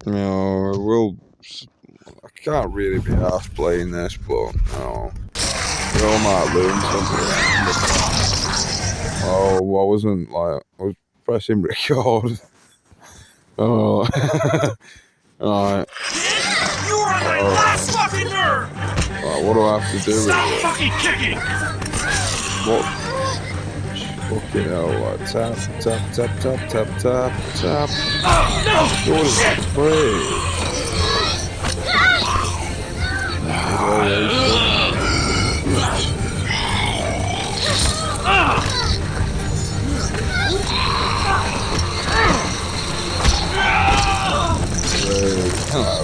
You know, I can't really be arsed playing this, but we all might learn something. Oh, I was pressing record. Oh, alright. You are my last fucking nerve! Right, what do I have to do Stop with it? fucking kicking! What? Fucking hell, like tap, tap, tap, tap, tap, tap, tap. Oh, no! What is Shit! it? Brave.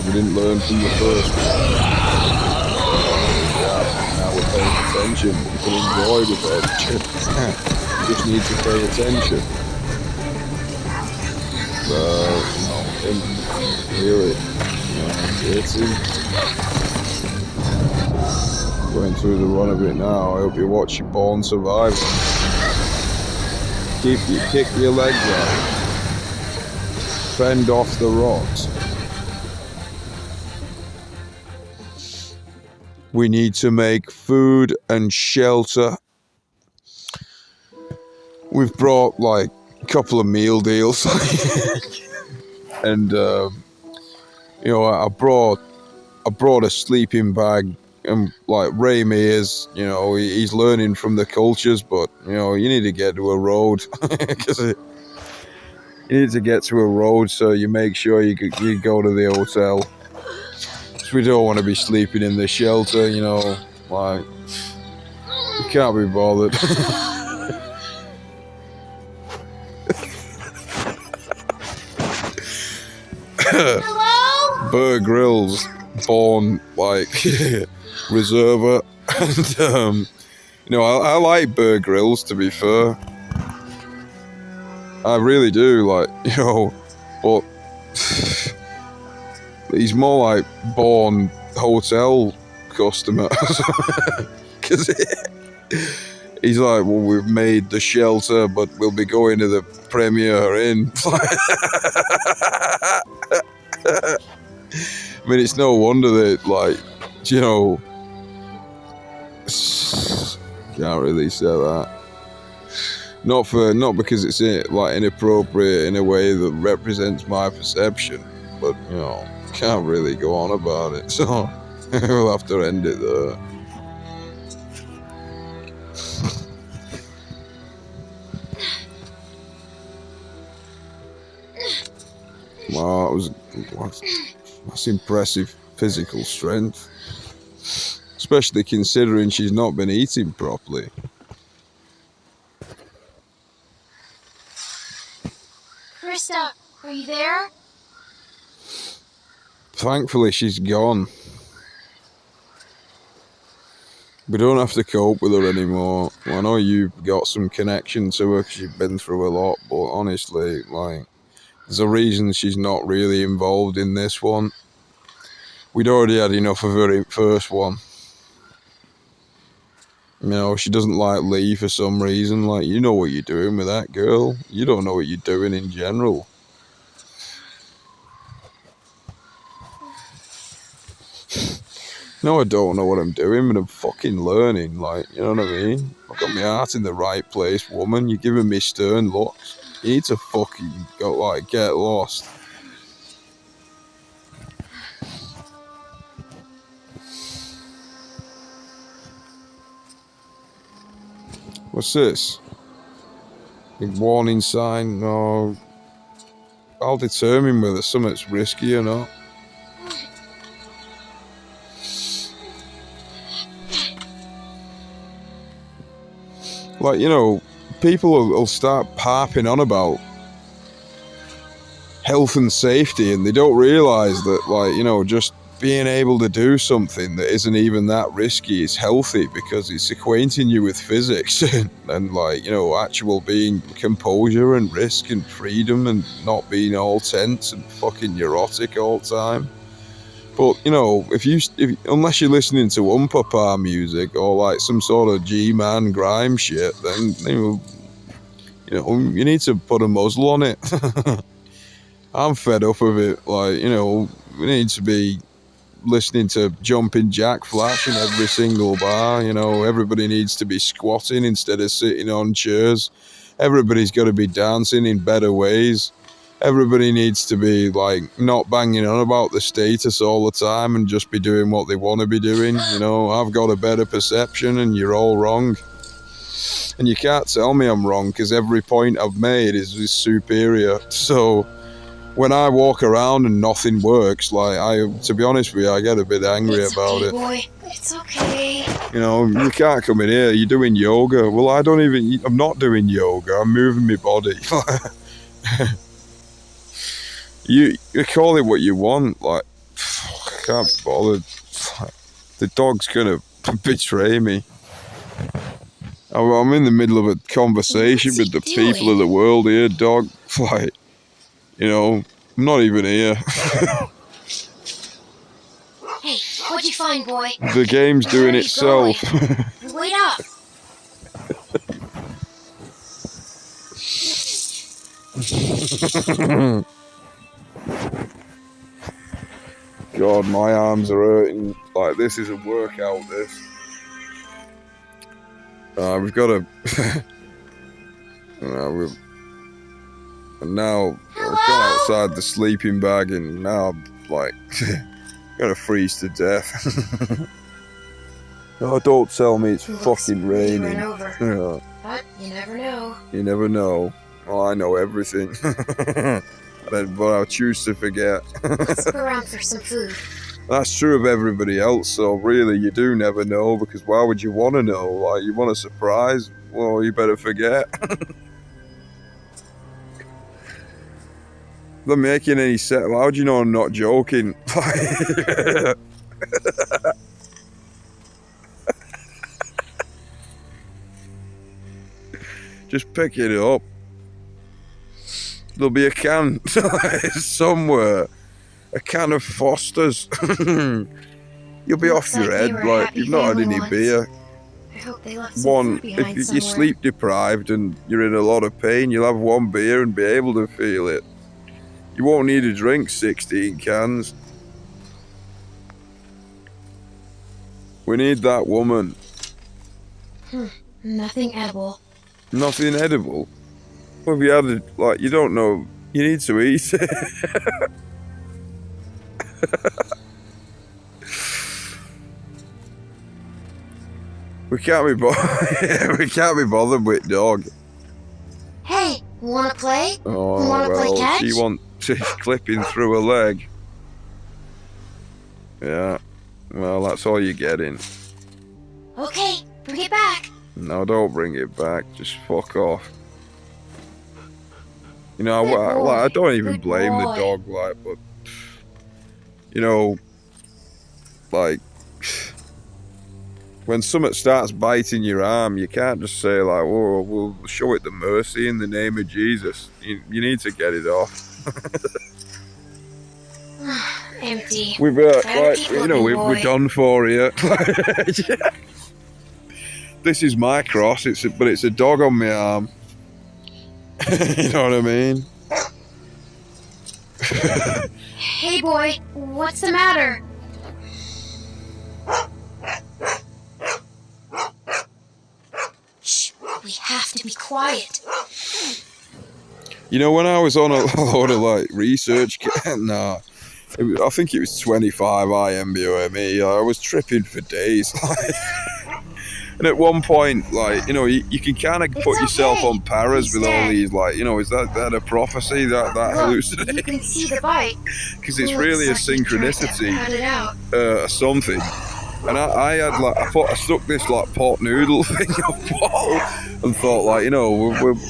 We didn't learn from the first one. Now we're paying attention. We can enjoy the attention. Just need to pay attention. Really, it's going through the run of it now. I hope you watch your Born Survivor. Kick your legs out. Fend off the rocks. We need to make food and shelter. We've brought like a couple of meal deals. And I brought a sleeping bag, and like Raimi is, he's learning from the cultures, but you need to get to a road because you need to get to a road, so you make sure you go to the hotel. Because we don't want to be sleeping in the shelter, like you can't be bothered. Hello? Burr Grill's born like reserver, and I like Burr Grills, to be fair. I really do, but he's more like born hotel customer. Because he's like, well, we've made the shelter, but we'll be going to the Premier Inn. I mean, it's no wonder that, can't really say that. Not because it's inappropriate in a way that represents my perception, but can't really go on about it. So we'll have to end it there. Wow, that's impressive physical strength, especially considering she's not been eating properly. Krista, are you there? Thankfully, she's gone. We don't have to cope with her anymore. I know you've got some connection to her because you've been through a lot, but honestly, there's a reason she's not really involved in this one. We'd already had enough of her in first one. She doesn't like Lee for some reason. You know what you're doing with that girl. You don't know what you're doing in general. No, I don't know what I'm doing, but I'm fucking learning, you know what I mean? I've got my heart in the right place, woman. You're giving me stern looks. You need to fucking go, get lost. What's this? A warning sign? No. I'll determine whether something's risky or not. People will start harping on about health and safety, and they don't realise that, just being able to do something that isn't even that risky is healthy, because it's acquainting you with physics and actual being composure and risk and freedom and not being all tense and fucking neurotic all the time. But unless you're listening to Papa music or some sort of G-man grime shit, then you need to put a muzzle on it. I'm fed up of it. Like, you know, we need to be listening to Jumping Jack Flash in every single bar. You know, everybody needs to be squatting instead of sitting on chairs. Everybody's got to be dancing in better ways. Everybody needs to be like not banging on about the status all the time and just be doing what they want to be doing. You know, I've got a better perception and you're all wrong. And you can't tell me I'm wrong because every point I've made is superior. So when I walk around and nothing works, like to be honest with you, I get a bit angry about it. Boy. It's okay. You know, you can't come in here. You're doing yoga. Well, I'm not doing yoga. I'm moving my body. You call it what you want. Like, I can't be bothered. The dog's gonna betray me. I'm in the middle of a conversation with the people of the world here, dog. Like, you know, I'm not even here. Hey, what'd you find, boy? The game's doing itself. Wait up. God, my arms are hurting. Like, this is a workout, this. We've got to... and now I've gone outside the sleeping bag and now I'm like... gonna freeze to death. Oh, don't tell me it's fucking raining. Yeah. But you never know. You never know. Well, I know everything. But I'll choose to forget. Let's go around for some food. That's true of everybody else, so really you do never know, because why would you want to know? Like, you want a surprise? Well, you better forget. They're making any sense. How would you know I'm not joking? Just pick it up. There'll be a can somewhere. A can of Foster's. You'll be off your head, like you've not had any beer. I hope they left some food behind if you're sleep deprived and you're in a lot of pain, you'll have one beer and be able to feel it. You won't need to drink 16 cans. We need that woman. Nothing edible. Nothing edible? Well, if you had it, like, you don't know, you need to eat it. We can't be bothered with dog. Hey, wanna play? Oh, Wanna play catch? She wants clipping through a leg. Yeah, well, that's all you're getting. Okay, bring it back. No, don't bring it back. Just fuck off. You know, Good I don't even Good blame the boy. dog, like, but you know, like, when something starts biting your arm, you can't just say like, "Whoa, we'll show it the mercy in the name of Jesus." You need to get it off. Empty. We've Keep looking, we're boy. done for here. This is my cross. But it's a dog on my arm. You know what I mean? Hey, boy, what's the matter? Shh, we have to be quiet. You know, when I was on a load of like research, I think it was 25 IMBOME. I was tripping for days. And at one point, like, you know, you can kind of put yourself okay. on paras He's with all dead. these, like, you know, is that a prophecy, that Look, hallucination? you can see the bite. Because it's Looks really a like he tried to synchronicity, cut it out. something. And I had like, I stuck this like pot noodle thing up wall and thought like, you know,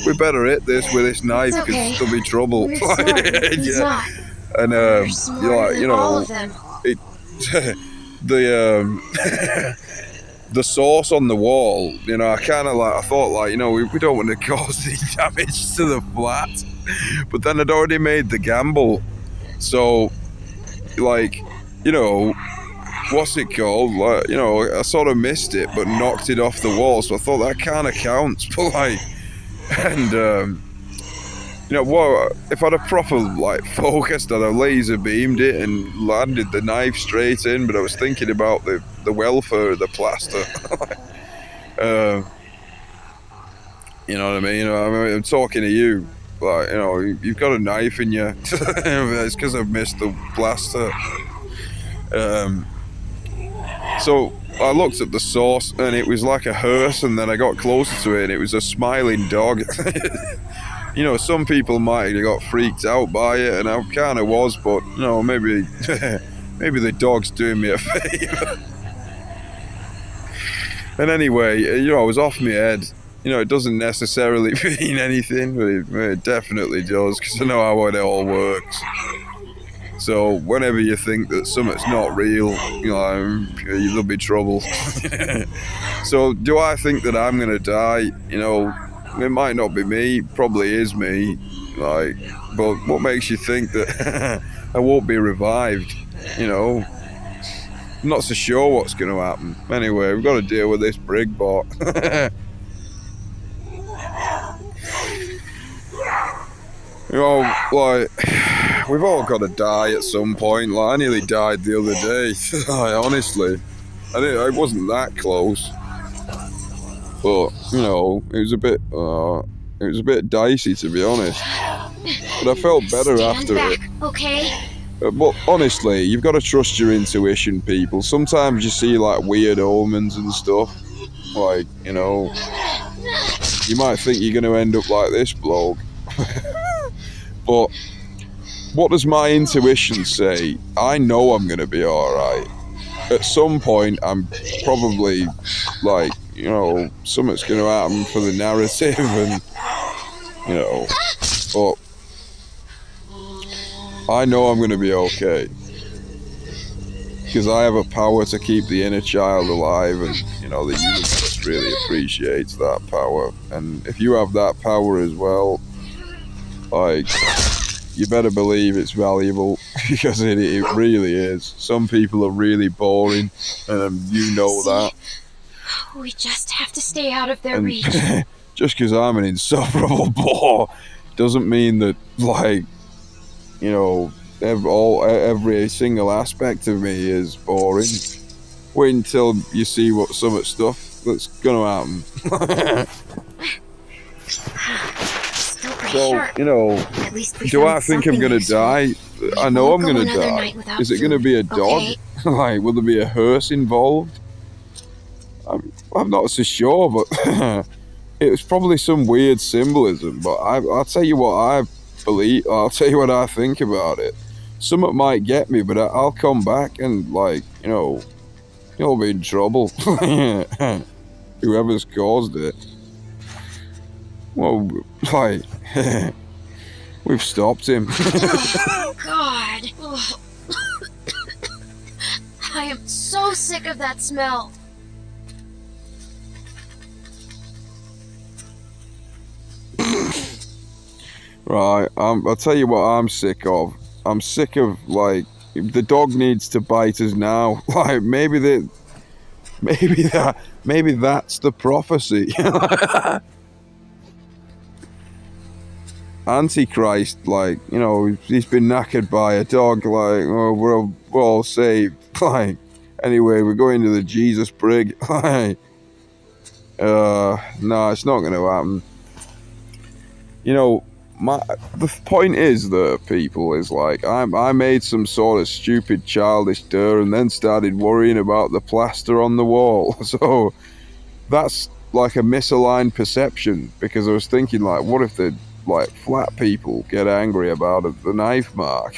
we better hit this with this knife It's because okay. there'll be trouble. We're smart. He's Yeah. not. And We're smarter you're like, you than all know, of them. the the sauce on the wall, you know, I thought like, you know, we don't want to cause any damage to the flat, but then I'd already made the gamble, so like, you know, what's it called, like, you know, I sort of missed it but knocked it off the wall, so I thought that kind of counts. But like, and You know what? If I'd have proper like focused, I'd have laser beamed it and landed the knife straight in. But I was thinking about the welfare of the plaster. You know what I mean? I'm talking to you. Like, you've got a knife in you. It's because I've missed the plaster. So I looked at the source and it was like a hearse, and then I got closer to it and it was a smiling dog. Some people might have got freaked out by it, and I kind of was, but maybe maybe the dog's doing me a favour. And anyway, I was off my head. It doesn't necessarily mean anything, but it definitely does, because I know how it all works. So whenever you think that something's not real, there'll be trouble. So do I think that I'm going to die? It might not be me, probably is me. But what makes you think that I won't be revived? I'm not so sure what's going to happen. Anyway, we've got to deal with this brig bot. We've all got to die at some point. I nearly died the other day. Honestly, I wasn't that close, but it was a bit dicey, to be honest. But I felt better after it. Okay. But honestly, you've got to trust your intuition, people. Sometimes you see weird omens and stuff. You might think you're going to end up like this bloke. But what does my intuition say? I know I'm going to be alright. At some point, I'm probably something's going to happen for the narrative, and but I know I'm going to be okay. Because I have a power to keep the inner child alive, and the universe really appreciates that power. And if you have that power as well, you better believe it's valuable, because it really is. Some people are really boring, and you know that. We just have to stay out of their reach. Just because I'm an insufferable bore doesn't mean that, every single aspect of me is boring. Wait until you see what some of the stuff that's gonna happen. So, do I think I'm gonna die? I know I'm gonna die. Is it gonna be a dog? Okay. Will there be a hearse involved? I'm not so sure, but it was probably some weird symbolism. But I'll tell you what I believe. I'll tell you what I think about it. Something might get me, but I'll come back and you'll be in trouble. Whoever's caused it. Well, we've stopped him. Oh, God. Oh. I am so sick of that smell. Right, I'll tell you what I'm sick of. I'm sick of, the dog needs to bite us now. Maybe that's the prophecy. Antichrist, he's been knackered by a dog, we're all saved. Anyway, we're going to the Jesus brig. No, it's not going to happen. The point is that people is I made some sort of stupid childish dir and then started worrying about the plaster on the wall. So that's a misaligned perception, because I was thinking what if the flat people get angry about the knife mark?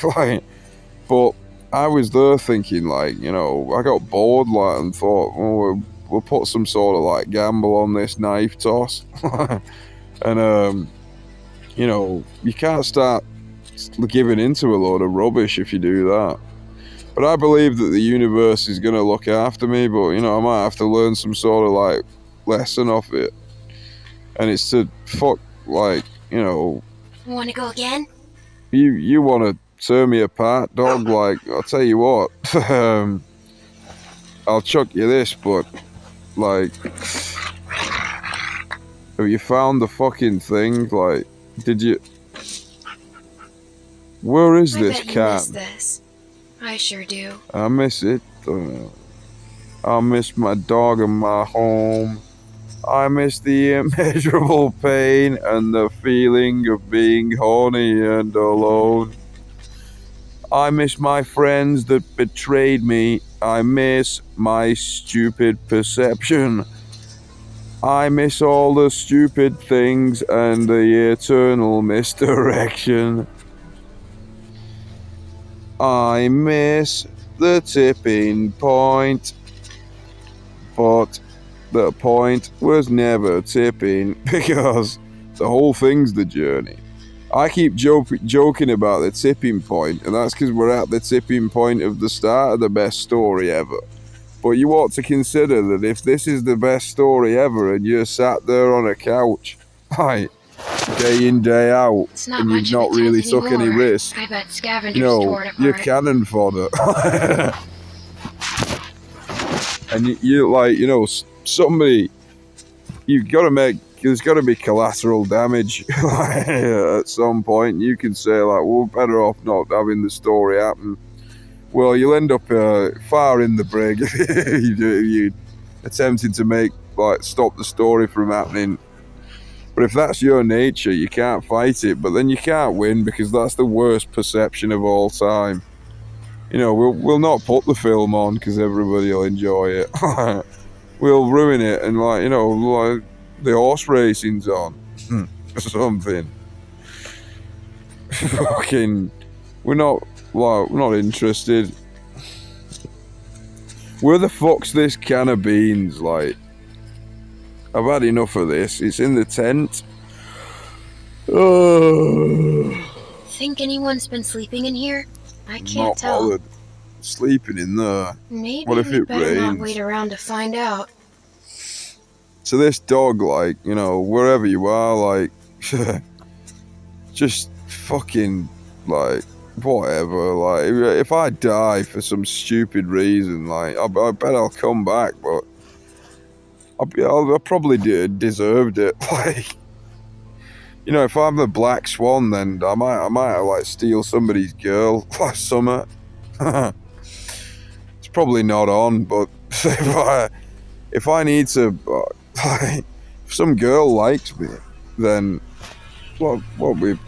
But I was there thinking I got bored and thought, we'll put some sort of gamble on this knife toss. And you can't start giving into a load of rubbish if you do that. But I believe that the universe is going to look after me, but I might have to learn some sort of lesson off it. And it's to Want to go again? You want to tear me apart, dog? I'll tell you what. I'll chuck you this, but have you found the fucking thing? Did you Where is I this bet you miss can? this. I sure do. I miss it. I miss my dog and my home. I miss the immeasurable pain and the feeling of being horny and alone. I miss my friends that betrayed me. I miss my stupid perception. I miss all the stupid things and the eternal misdirection. I miss the tipping point. But the point was never tipping because the whole thing's the journey. I keep joking about the tipping point, and that's because we're at the tipping point of the start of the best story ever. But you ought to consider that if this is the best story ever and you're sat there on a couch, like, day in, day out, It's not and much you've not of a tent really took any anymore. risk, I bet scavengers you know, tore it you're apart. cannon fodder. And you like, you know, somebody, there's got to be collateral damage at some point. You can say, like, well, better off not having the story happen. Well, you'll end up far in the brig if you're attempting to stop the story from happening. But if that's your nature, you can't fight it. But then you can't win because that's the worst perception of all time. You know, we'll not put the film on because everybody will enjoy it. We'll ruin it and, like, you know, like the horse racing's on or something. Fucking, we're not interested. Where the fuck's this can of beans? Like, I've had enough of this. It's in the tent. Think anyone's been sleeping in here? I can't Not tell. bothered sleeping in there. Maybe What if we it better not rains? wait around to find out. So this dog, like, you know, wherever you are, like, just fucking, like, whatever. Like, if I die for some stupid reason, like, I bet I'll come back, but I probably deserved it. Like, you know, if I'm the Black Swan, then I might like steal somebody's girl last summer. It's probably not on, but if I need to, like, if some girl likes me, then what we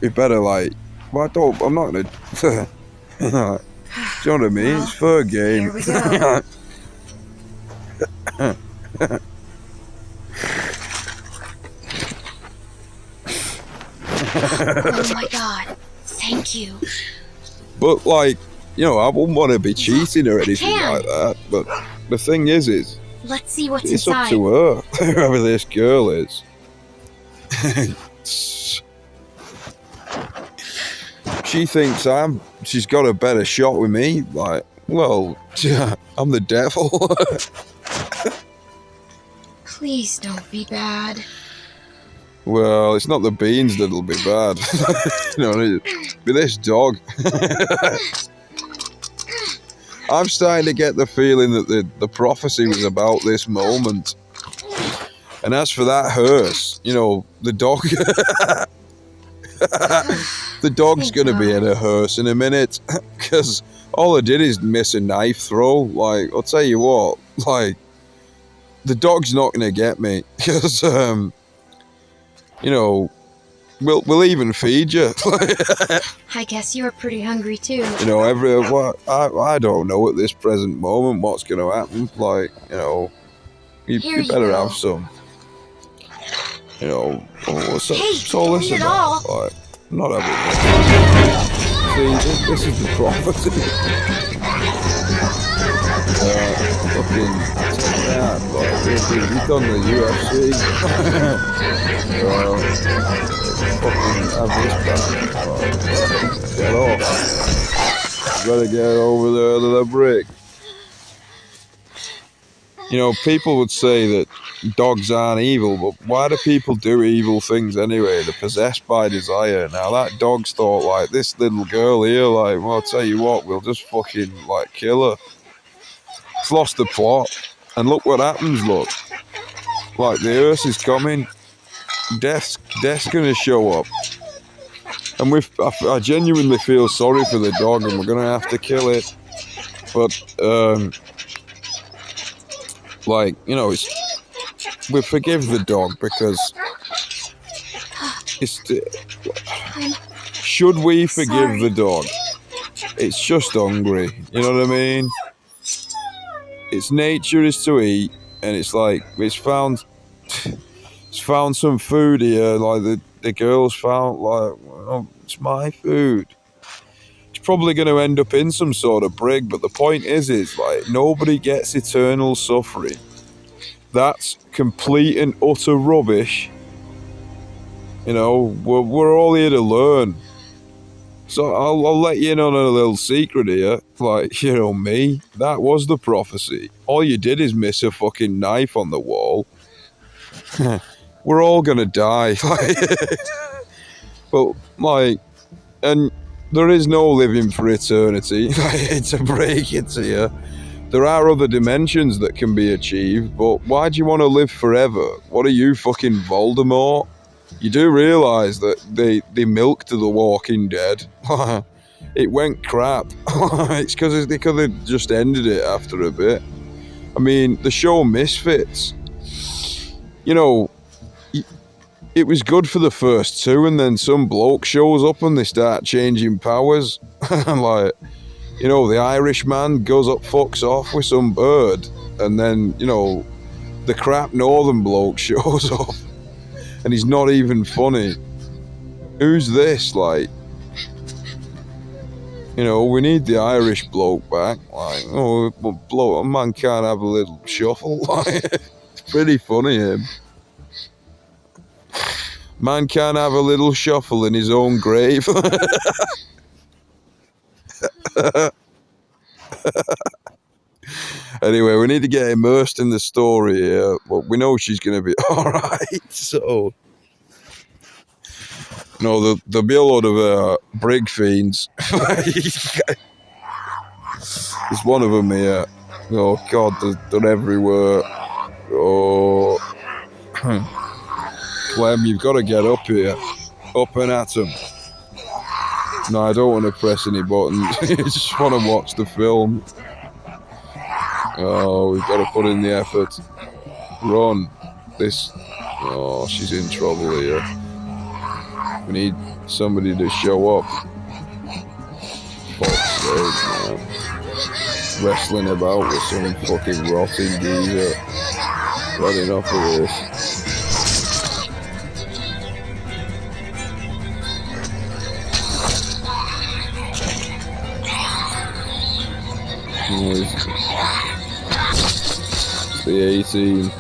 better, like, well, I'm not gonna. You know, do you know what I mean? Well, it's fair game. here we go. Oh my god. Thank you. But, like, you know, I wouldn't want to be cheating or anything can. like that. But the thing is Let's see what's it's inside. up to her, whoever this girl is. She thinks she's got a better shot with me. Like, well, I'm the devil. Please don't be bad. Well, it's not the beans that'll be bad. You know, it'll be this dog. I'm starting to get the feeling that the prophecy was about this moment. And as for that hearse, you know, the dog... the dog's going to be in a hearse in a minute. Because all I did is miss a knife throw. Like, I'll tell you what, like, the dog's not going to get me. Because, you know, we'll even feed you. I guess you're pretty hungry too. You know, I don't know at this present moment what's going to happen. Like, you know, you better have some. You know, what's all this about? Like, not having it. See, this is the prophecy. Fucking, yeah, like, you've done the UFC. Fucking have this back. Get off. You better get over there to the brick. You know, people would say that dogs aren't evil, but why do people do evil things anyway? They're possessed by desire. Now, that dog's thought, like, this little girl here, like, well, I'll tell you what, we'll just fucking, like, kill her. It's lost the plot. And look what happens, look. Like, the hearse is coming. Death's gonna show up. And I genuinely feel sorry for the dog, and we're gonna have to kill it. But like, you know, we forgive the dog because it's. Should we forgive the dog? It's just hungry. You know what I mean? Its nature is to eat, and it's like it's found some food here. Like the girls found, like, well, it's my food. It's probably going to end up in some sort of brig, but the point is like nobody gets eternal suffering. That's complete and utter rubbish. You know, we're all here to learn. So I'll let you in on a little secret here. Like, you know me, that was the prophecy. All you did is miss a fucking knife on the wall. We're all gonna die. But, like, and there is no living for eternity. It's a break, it's here. There are other dimensions that can be achieved, but why do you want to live forever? What are you, fucking Voldemort? You do realise that they milked The Walking Dead. It went crap. It's because they could have just ended it after a bit. I mean, the show Misfits, you know, it was good for the first two, and then some bloke shows up and they start changing powers. Like, you know, the Irishman goes up, fucks off with some bird, and then, you know, the crap northern bloke shows up. And he's not even funny. Who's this? Like, you know, we need the Irish bloke back. Like, oh, a man can't have a little shuffle. Like, it's pretty funny, him. Man can't have a little shuffle in his own grave. Anyway, we need to get immersed in the story here. But we know she's going to be alright, so... No, there'll be a lot of brig fiends. There's one of them here. Oh, God, they're everywhere. Oh... Clem, you've got to get up here. Up and at them. No, I don't want to press any buttons. I just want to watch the film. Oh, we've got to put in the effort. Run. Oh, she's in trouble here. We need somebody to show up. Fuck's sake, man. Wrestling about with some fucking rotting geezer. Got enough of this. The 18.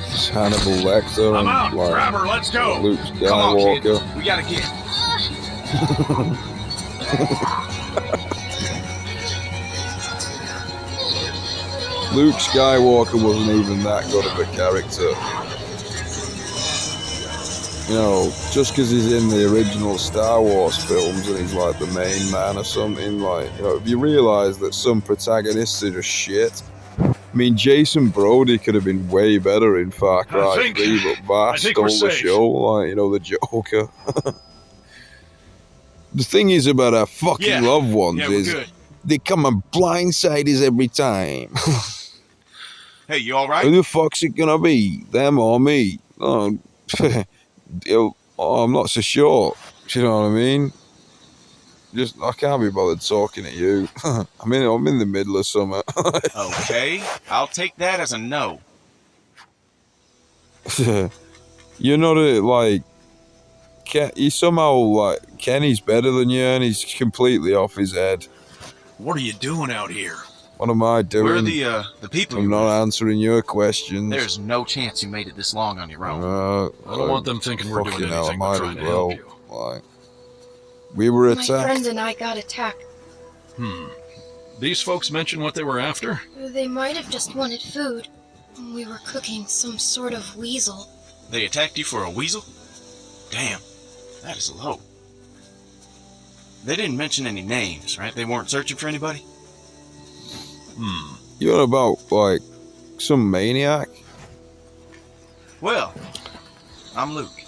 It's Hannibal Lecter. I'm out. Like, Grab her. Let's go. Luke Come on, Skywalker. kid. We gotta get. Luke Skywalker wasn't even that good of a character. You know, just because he's in the original Star Wars films and he's like the main man or something, like, you know, if you realise that some protagonists are just shit. I mean, Jason Brody could have been way better in Far Cry 3, but Vass stole the show, like, you know, the Joker. The thing is about our fucking loved ones is they come and blindside us every time. Hey, you alright? Who the fuck's it gonna be? Them or me? Oh, I'm not so sure. Do you know what I mean? I can't be bothered talking to you. I'm in the middle of summer. Okay, I'll take that as a no. You're not like... You somehow, like, Kenny's better than you and he's completely off his head. What are you doing out here? What am I doing? Where are the people? I'm not answering your questions. There's no chance you made it this long on your own. I don't want them thinking we're doing anything but trying to help you. Like, we were attacked. My friend and I got attacked. These folks mention what they were after? They might have just wanted food. We were cooking some sort of weasel. They attacked you for a weasel? Damn, that is low. They didn't mention any names, right? They weren't searching for anybody? You're about, like, some maniac? Well, I'm Luke.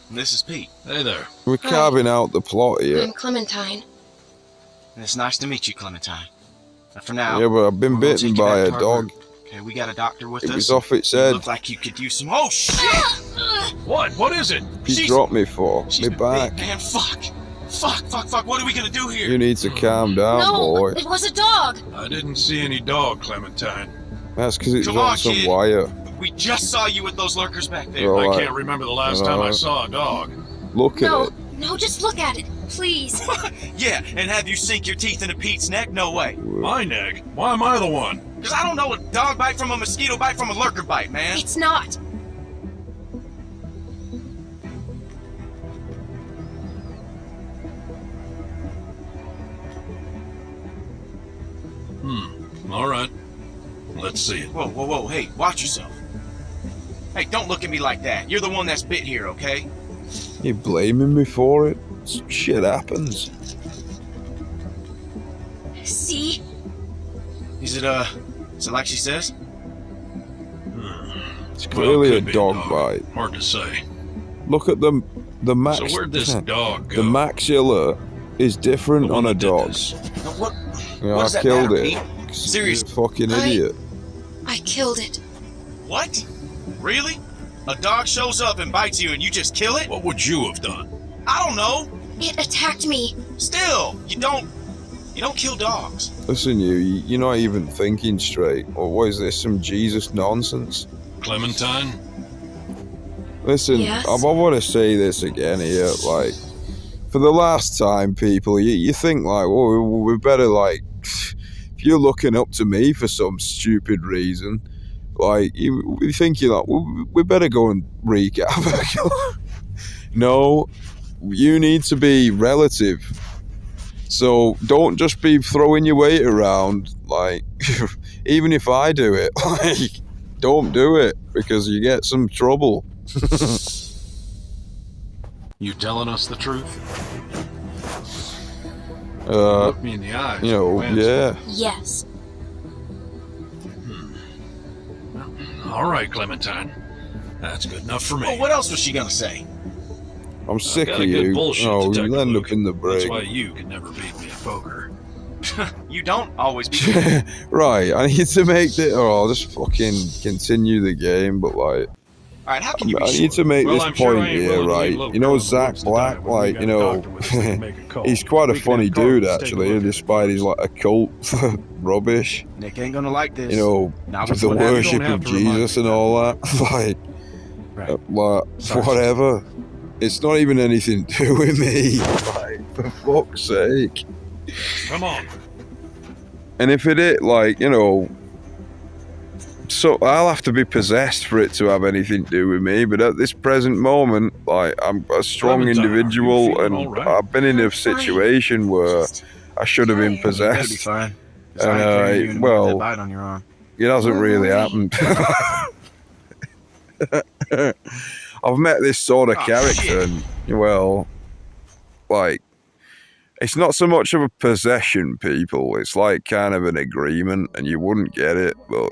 And this is Pete. Hey there. We're carving out the plot here. I'm Clementine. And it's nice to meet you, Clementine. But for now, Yeah, but I've been we're gonna bitten take you by back a to our dog. group. Okay, we got a doctor with It us. was off its You head. look like you could use some. Oh shit! What? What is it? He dropped me for. She's Me been back. bit, man. Fuck. What are we gonna do here? You need to calm down, No, boy. it was a dog. I didn't see any dog, Clementine. That's because it's Come on on, some kid. wire. We just saw you with those lurkers back there. Oh. I Alright. can't remember the last time I saw a dog. Look at it. No, just look at it, please. Yeah, and have you sink your teeth into Pete's neck? No way. My neck? Why am I the one? Because I don't know a dog bite from a mosquito bite from a lurker bite, man. It's not. All right. Let's see it. Whoa. Hey, watch yourself. Hey, don't look at me like that. You're the one that's bit here, okay? You blaming me for it? Shit happens. See? Is it like she says? It's clearly Well, a could be dog bite. Hard to say. Look at the max. So where'd this dog go? The maxilla is different The one on a that did dog. this. No, what? You know, What I does that killed matter, it. Pete? Seriously. You're a fucking idiot. I killed it. What? Really? A dog shows up and bites you and you just kill it? What would you have done? I don't know. It attacked me. Still, you don't kill dogs. Listen, you're not even thinking straight. Or what is this? Some Jesus nonsense? Clementine? Listen, Yes? I want to say this again here. Like, for the last time, people, you think like, oh, we better like, if you're looking up to me for some stupid reason, like, you think you're like, well, we better go and wreak havoc. No, you need to be relative. So don't just be throwing your weight around. Like, even if I do it, like, don't do it because you get some trouble. You telling us the truth? Uh, Look me in the eyes. you know, Answer. yeah. Yes. All right, Clementine. That's good enough for me. Well, what else was she gonna say? I'm sick got of a good you. bullshit Oh, detector, you'll end Luke. up in the That's break. why you can never beat me at poker. You don't always be. Right, I need to make it. Or I'll just fucking continue the game. But like, All right, how can you be I sure? need to make Well, this I'm sure I point ain't here, willing to leave right? little You know, girls in the Zach woods to die Black, when we like, got you a know, doctor with us that can make a call. he's quite a We can funny have dude, carpets take a actually, look at it. despite his like occult rubbish. Nick ain't gonna like this. You know, Not with the what happened. worship You don't have of to remind Jesus me and of all that. that. Like, Right. Sorry. whatever. It's not even anything to do with me. Like, for fuck's sake. Come on. And if it is, like, you know, so I'll have to be possessed for it to have anything to do with me. But at this present moment, like, I'm a strong Clementine, are you individual, feeling and all right? I've been in a situation where Just I should have been tired. You better be possessed. fine. 'Cause And, I ain't carrying you anymore with well- that bite on your arm. It hasn't really Wait. happened. I've met this sort of Oh, character, shit. and well, like, it's not so much of a possession, people. It's like kind of an agreement, and you wouldn't get it, but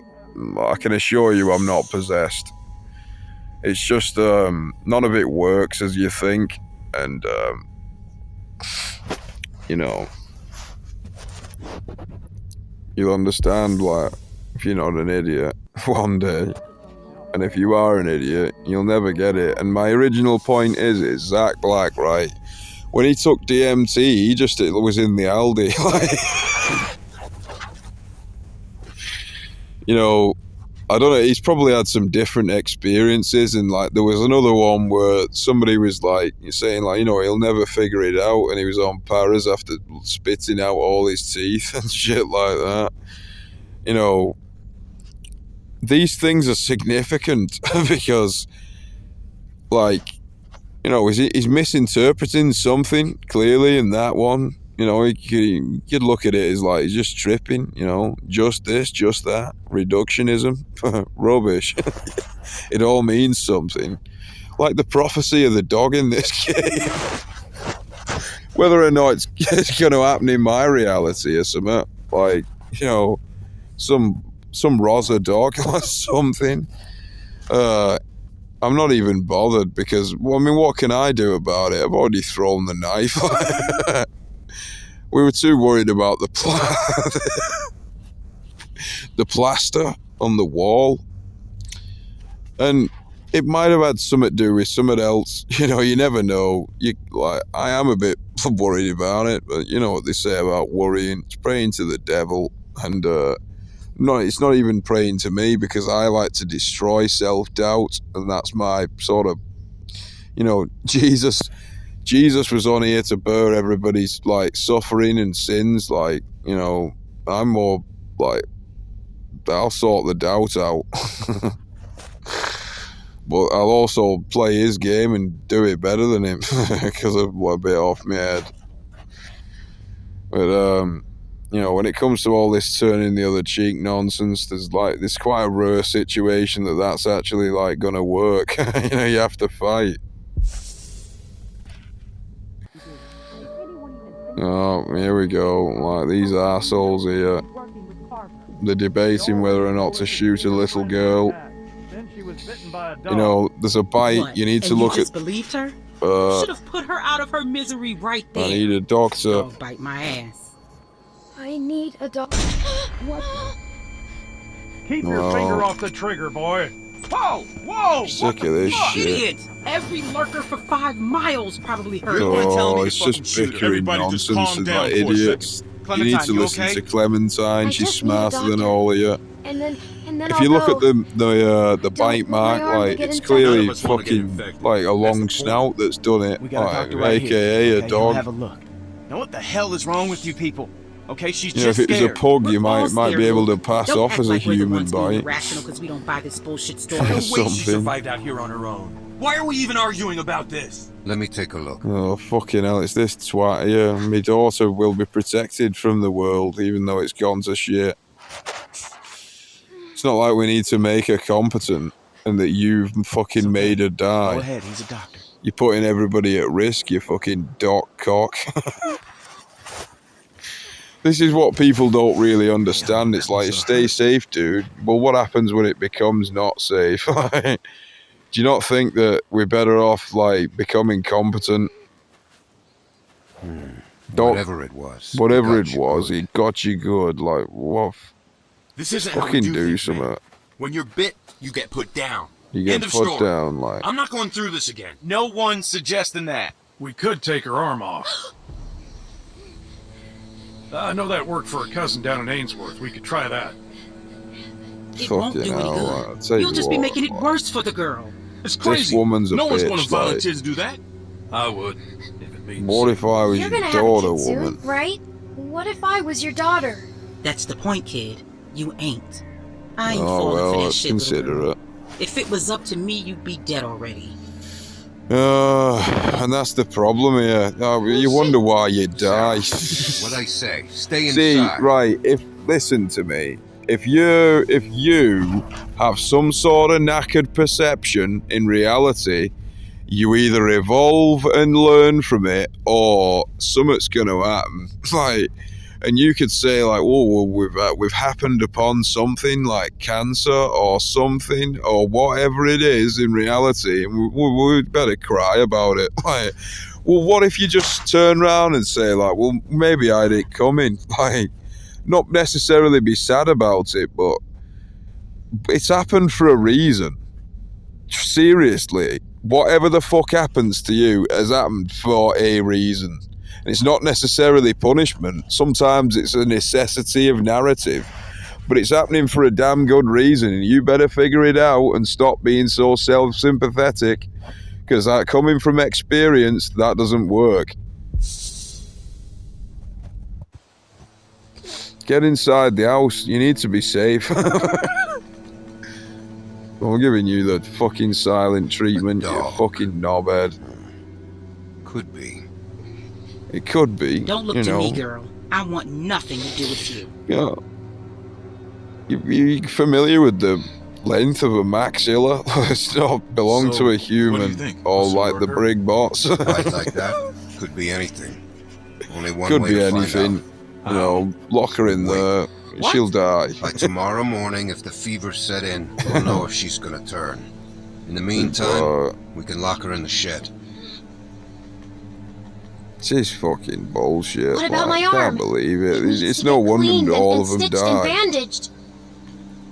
I can assure you I'm not possessed. It's just none of it works as you think, and you know, you'll understand, like, if you're not an idiot one day. And if you are an idiot, you'll never get it. And my original point is Zach Black, right? When he took DMT, it was in the Aldi. Like, you know, I don't know, he's probably had some different experiences. And like, there was another one where somebody was like, saying like, you know, he'll never figure it out. And he was on paras after spitting out all his teeth and shit like that. You know, these things are significant because, like, you know, he's misinterpreting something clearly in that one. You know, you could look at it as like he's just tripping, you know, just this, just that, reductionism, rubbish. It all means something. Like the prophecy of the dog in this game. Whether or not it's going to happen in my reality or something, like, you know, some Rosa dog or something. I I'm not even bothered because, well, I mean, what can I do about it? I've already thrown the knife. We were too worried about the plaster on the wall. And it might have had something to do with something else. You know, you never know. I am a bit worried about it, but you know what they say about worrying. It's praying to the devil. And no, it's not even praying to me because I like to destroy self-doubt. And that's my sort of, you know, Jesus was on here to bear everybody's like suffering and sins. Like, you know, I'm more like, I'll sort the doubt out. But I'll also play his game and do it better than him because I'm a bit off my head. But you know, when it comes to all this turning the other cheek nonsense, there's quite a rare situation that's actually like gonna work. You know, you have to fight. Oh, here we go. Like these assholes here. They're debating whether or not to shoot a little girl. You know, there's a bite. What? You need to And look you just at. believed her? Should have put her out of her misery right there. I need a doctor. Dog bite my ass. I need a dog. What? Keep your finger off the trigger, boy. Whoa! Whoa! Sick of this shit. Idiot! Every lurker for 5 miles probably heard You're gonna that. tell me Oh, to it's fucking just shoot her. bickering Everybody just nonsense calm and down like for a idiots. second. You need Clementine, to you listen okay? to Clementine. I She's just need a smarter than doctor. all of you. And then If I'll you look go. at the Don't bite want my mark, arm to like get it's infected. clearly None of us wanna get fucking infected. like a That's long the point. snout that's done it. We got a Like, doctor right AKA here. a Okay, dog. you'll have a look. Now what the hell is wrong with you people? Okay, she's You know, if just it was a scared. pug, you We're all might be scared, able to Luke. pass Don't off act as a like we're the human ones being bite. irrational because we don't buy this bullshit story. Or No way she something. survived out here on her own. Why are we even arguing about this? Let me take a look. Oh, fucking hell, it's this twat here. My daughter will be protected from the world, even though it's gone to shit. It's not like we need to make her competent and that you've fucking made her die. Go ahead, he's a doctor. You're putting everybody at risk, you fucking doc cock. This is what people don't really understand. It's like, stay safe, dude. Well, what happens when it becomes not safe? Do you not think that we're better off, like, becoming competent? Whatever it was. Whatever got it you was, good. it got you good. Like, what? This isn't how we Fucking do do things, man. something. When you're bit, you get put down. You get End of put story. down, like. I'm not going through this again. No one's suggesting that. We could take her arm off. I know that worked for a cousin down in Ainsworth. We could try that. It won't do Fucking any hell, I'll good. tell you You'll just be what, making it like, worse for the girl. It's This crazy. woman's a no one's going bitch, to volunteer to do that. I would, if it means... What if I was You're your gonna have a daughter, kid soon, woman? right? What if I was your daughter? That's the point, kid. You ain't. I ain't Oh, falling well, for that let's shit, little consider girl. it. If it was up to me, you'd be dead already. And that's the problem here. You wonder why you die. What I say, stay inside. See, right, listen to me. If you have some sort of knackered perception in reality, you either evolve and learn from it, or something's going to happen. Like, and you could say like, "Oh, well, we've happened upon something like cancer or something or whatever it is in reality, and we better cry about it." Like, well, what if you just turn around and say like, "Well, maybe I had it coming." Like, not necessarily be sad about it, but it's happened for a reason. Seriously, whatever the fuck happens to you has happened for a reason. And it's not necessarily punishment. Sometimes it's a necessity of narrative. But it's happening for a damn good reason, and you better figure it out and stop being so self-sympathetic. Because coming from experience, that doesn't work. Get inside the house. You need to be safe. I'm giving you the fucking silent treatment, you dog. fucking knobhead. Could be. It could be. Don't look you to know. me, girl. I want nothing to do with you. Yeah. You familiar with the length of a maxilla? It's not belong So, to a what do human, you think? or Muscle like the worker? brig bots. Fight like that? Could be anything. Only one Could way be to find anything. out. You know, lock her in Wait. there. What? She'll die. By tomorrow morning, if the fever set in, we'll know if she's gonna turn. In the meantime, we can lock her in the shed. This is fucking bullshit. What about like, my I arm? can't believe it. It needs It's to no get wonder cleaned all and of them stitched and died. bandaged.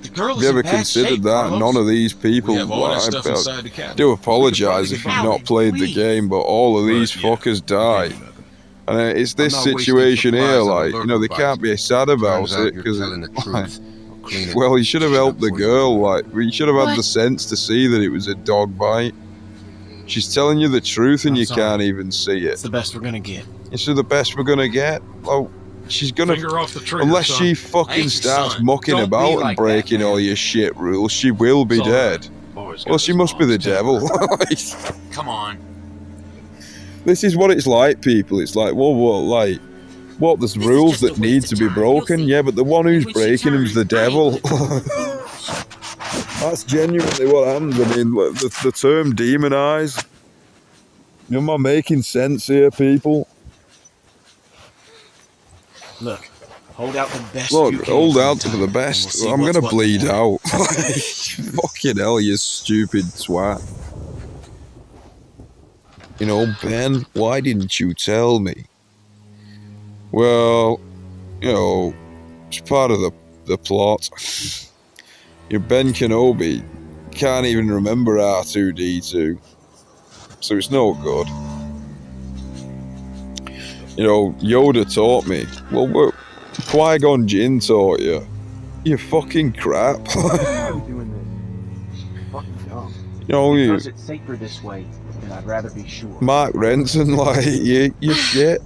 The girl Have is you in ever bad considered shape, that? Carlos. None of these people. We have all that like, stuff inside the cabinet. do We could apologise probably if get you've back. not played the please. game, but all of these But, yeah, fuckers died. And it's this I'm not wasting situation here, supplies on a like, you know, they lurker can't bite. be sad about Turns out it you're because telling the truth. I'll clean it. well, you should have Stitch it helped up the for you. girl. Like, you should have had What? the sense to see that it was a dog bite. She's telling you the truth, and I'm you sorry. can't even see it. It's the best we're gonna get. It's the best we're gonna get. Oh, she's gonna. Finger off the trigger, Unless son. she fucking Hey, starts son, mucking don't be about and like that, breaking man. all your shit rules, she will be It's all dead. right. Boy's got Well, she his must be the mom's temper. devil. Come on. This is what it's like, people. It's like, well, like, what? There's This is rules just a that need waste to of be time. broken. You'll see. Yeah, but the one who's When she breaking him's the turns, I devil. ain't That's genuinely what happens. I mean, like, the term demonize. Am I making sense here, people? Look, hold out the best you Look, can. hold for out the for time, the and best. we'll see I'm what's gonna what bleed later. out. Fucking hell, you stupid twat. You know, Ben, why didn't you tell me? Well, you know, it's part of the plot. Your Ben Kenobi can't even remember R2-D2, so it's no good. You know, Yoda taught me. Well, what Qui-Gon Jinn taught you. You fucking crap. I'm doing this. Fucking dumb. You know, you, Because it's safer this way, and I'd rather be sure. Mark Renson, like, you shit.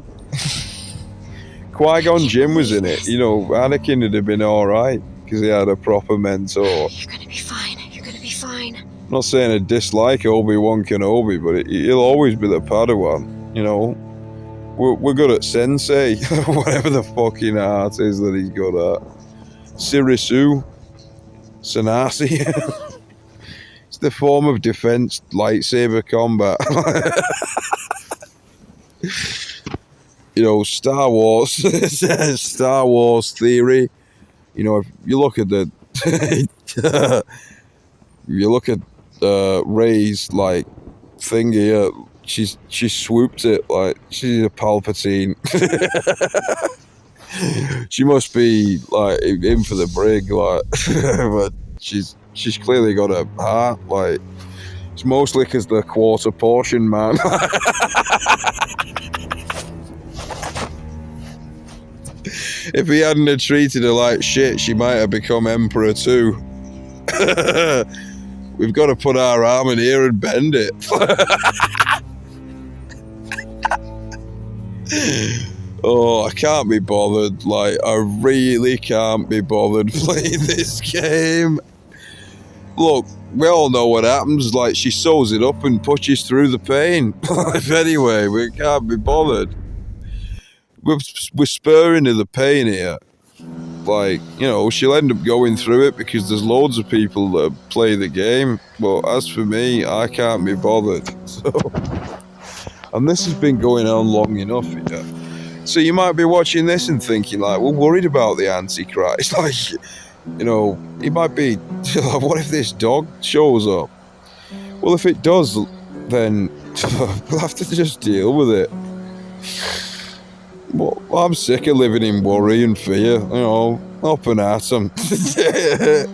Qui-Gon Jinn was in it. You know, Anakin would have been alright, because he had a proper mentor. You're gonna be fine. You're gonna be fine. I'm not saying I dislike Obi-Wan Kenobi, but he'll always be the Padawan, you know. We're good at Sensei, whatever the fucking art is that he's good at. Sirisu, Sanasi. It's the form of defense lightsaber combat. You know, Star Wars. Star Wars theory. You know, if you look at the if you look at Rey's like thing here, she swooped it like she's a Palpatine. She must be like in for the brig, like, but she's clearly got a heart. Like, it's mostly because the quarter portion, man. If he hadn't have treated her like shit, she might have become Emperor too. We've got to put our arm in here and bend it. Oh, I can't be bothered. Like, I really can't be bothered playing this game. Look, we all know what happens. Like, she sews it up and pushes through the pain. If anyway, we can't be bothered. We're spurring to the pain here. Like, you know, she'll end up going through it because there's loads of people that play the game. But as for me, I can't be bothered. So, and this has been going on long enough here. So you might be watching this and thinking, like, we're worried about the Antichrist. Like, you know, he might be, what if this dog shows up? Well, if it does, then we'll have to just deal with it. Well, I'm sick of living in worry and fear, you know, up and at 'em.